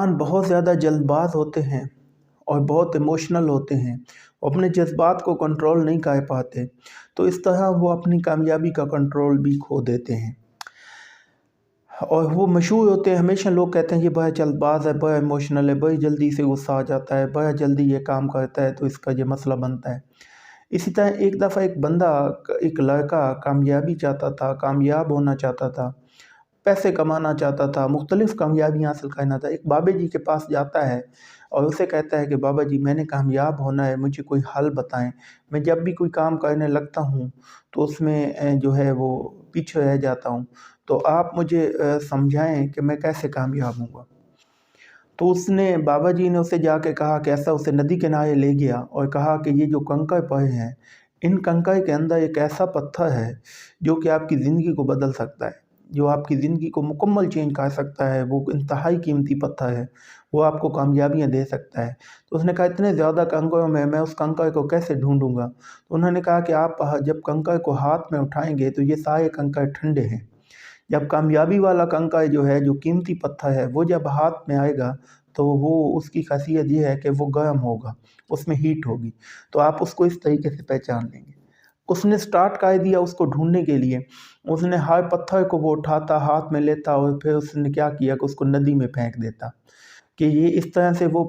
انسان بہت زیادہ جلد باز ہوتے ہیں اور بہت ایموشنل ہوتے ہیں، وہ اپنے جذبات کو کنٹرول نہیں کر پاتے، تو اس طرح وہ اپنی کامیابی کا کنٹرول بھی کھو دیتے ہیں اور وہ مشہور ہوتے ہیں۔ ہمیشہ لوگ کہتے ہیں یہ بڑا جلد باز ہے، بڑا ایموشنل ہے، بڑی جلدی سے غصہ آ جاتا ہے، بڑا جلدی یہ کام کرتا ہے تو اس کا یہ مسئلہ بنتا ہے۔ اسی طرح ایک دفعہ ایک بندہ، ایک لڑکا کامیابی چاہتا تھا، کامیاب ہونا چاہتا تھا، پیسے کمانا چاہتا تھا، مختلف کامیابیاں حاصل کرنا تھا۔ ایک بابا جی کے پاس جاتا ہے اور اسے کہتا ہے کہ بابا جی میں نے کامیاب ہونا ہے، مجھے کوئی حل بتائیں، میں جب بھی کوئی کام کرنے لگتا ہوں تو اس میں جو ہے وہ پیچھے رہ جاتا ہوں، تو آپ مجھے سمجھائیں کہ میں کیسے کامیاب ہوں گا۔ تو بابا جی نے اسے جا کے کہا کہ ایسا، اسے ندی کنارے لے گیا اور کہا کہ یہ جو کنکر پڑے ہیں، ان کنکر کے اندر ایک ایسا پتھر ہے جو کہ آپ کی زندگی کو بدل سکتا ہے، جو آپ کی زندگی کو مکمل چینج کر سکتا ہے، وہ انتہائی قیمتی پتھر ہے، وہ آپ کو کامیابیاں دے سکتا ہے۔ تو اس نے کہا اتنے زیادہ کنکروں میں اس کنکر کو کیسے ڈھونڈوں گا؟ تو انہوں نے کہا کہ آپ جب کنکر کو ہاتھ میں اٹھائیں گے تو یہ سارے کنکر ٹھنڈے ہیں، جب کامیابی والا کنکر جو ہے، جو قیمتی پتھر ہے، وہ جب ہاتھ میں آئے گا تو وہ اس کی خاصیت یہ ہے کہ وہ گرم ہوگا، اس میں ہیٹ ہوگی، تو آپ اس کو اس طریقے سے پہچان لیں گے۔ اس نے سٹارٹ کر دیا اس کو ڈھونڈنے کے لیے، اس نے ہر پتھر کو وہ اٹھاتا، ہاتھ میں لیتا اور پھر اس نے کیا کیا کہ اس کو ندی میں پھینک دیتا، کہ یہ اس طرح سے وہ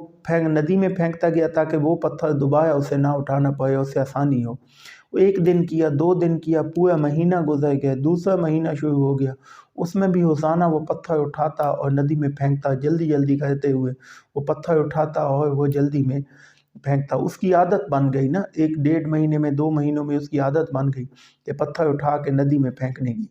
ندی میں پھینکتا گیا تاکہ وہ پتھر دوبارہ اسے نہ اٹھانا پڑے، اسے آسانی ہو۔ وہ 1 دن کیا، 2 دن کیا، پورا مہینہ گزر گیا، دوسرا مہینہ شروع ہو گیا، اس میں بھی روزانہ وہ پتھر اٹھاتا اور ندی میں پھینکتا، جلدی جلدی کرتے ہوئے وہ پتھر اٹھاتا اور وہ جلدی میں پھینکتا۔ اس کی عادت بن گئی نا، 1 ڈیڑھ مہینے میں، 2 مہینوں میں اس کی عادت بن گئی کہ پتھر اٹھا کے ندی میں پھینکنے کی۔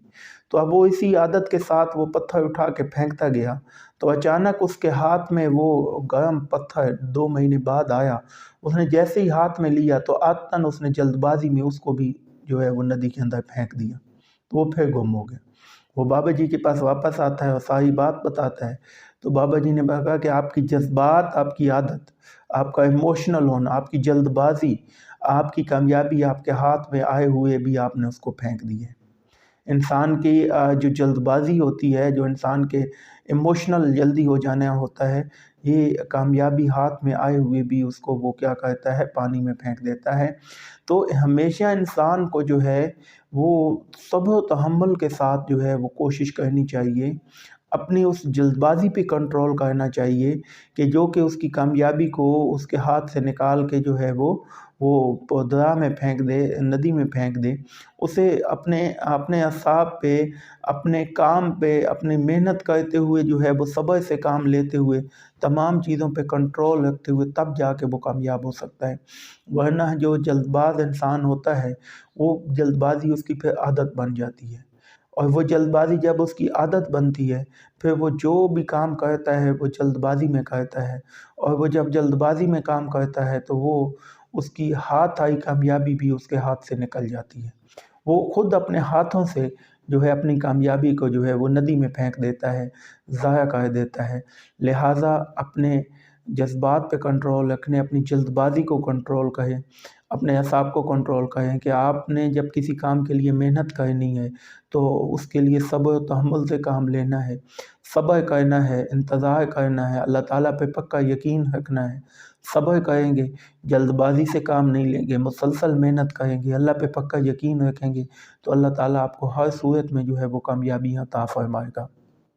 تو اب وہ اسی عادت کے ساتھ وہ پتھر اٹھا کے پھینکتا گیا، تو اچانک اس کے ہاتھ میں وہ گرم پتھر 2 مہینے بعد آیا۔ اس نے جیسے ہی ہاتھ میں لیا تو عادتاً اس نے جلد بازی میں اس کو بھی جو ہے وہ ندی کے اندر پھینک دیا، تو وہ پھر گم ہو گیا۔ وہ بابا جی کے پاس واپس آتا ہے اور ساری بات بتاتا ہے، تو بابا جی نے کہا کہ آپ کی جذبات، آپ کی عادت، آپ کا ایموشنل ہونا، آپ کی جلد بازی، آپ کی کامیابی آپ کے ہاتھ میں آئے ہوئے بھی آپ نے اس کو پھینک دی ہے۔ انسان کی جو جلد بازی ہوتی ہے، جو انسان کے ایموشنل جلدی ہو جانا ہوتا ہے، یہ کامیابی ہاتھ میں آئے ہوئے بھی اس کو وہ کیا کرتا ہے، پانی میں پھینک دیتا ہے۔ تو ہمیشہ انسان کو جو ہے وہ صبر و تحمل کے ساتھ جو ہے وہ کوشش کرنی چاہیے، اپنی اس جلد بازی پہ کنٹرول کرنا چاہیے کہ جو کہ اس کی کامیابی کو اس کے ہاتھ سے نکال کے جو ہے وہ دریا میں پھینک دے، ندی میں پھینک دے۔ اسے اپنے اعصاب پہ، اپنے کام پہ، اپنی محنت کرتے ہوئے جو ہے وہ صبر سے کام لیتے ہوئے، تمام چیزوں پہ کنٹرول رکھتے ہوئے تب جا کے وہ کامیاب ہو سکتا ہے۔ ورنہ جو جلد باز انسان ہوتا ہے، وہ جلد بازی اس کی پھر عادت بن جاتی ہے، اور وہ جلد بازی جب اس کی عادت بنتی ہے، پھر وہ جو بھی کام کرتا ہے وہ جلد بازی میں کرتا ہے، اور وہ جب جلد بازی میں کام کرتا ہے تو وہ اس کی ہاتھ آئی کامیابی بھی اس کے ہاتھ سے نکل جاتی ہے۔ وہ خود اپنے ہاتھوں سے جو ہے اپنی کامیابی کو جو ہے وہ ندی میں پھینک دیتا ہے، ضائع کر دیتا ہے۔ لہٰذا اپنے جذبات پہ کنٹرول رکھنے، اپنی جلد بازی کو کنٹرول کریں، اپنے اعصاب کو کنٹرول کریں کہ آپ نے جب کسی کام کے لیے محنت کرنی ہے تو اس کے لیے صبر و تحمل سے کام لینا ہے، صبر کرنا ہے، انتظار کرنا ہے، اللہ تعالیٰ پہ پکا یقین رکھنا ہے۔ صبر کریں گے، جلد بازی سے کام نہیں لیں گے، مسلسل محنت کریں گے، اللہ پہ پکا یقین رکھیں گے، تو اللہ تعالیٰ آپ کو ہر صورت میں جو ہے وہ کامیابی عطا فرمائے گا۔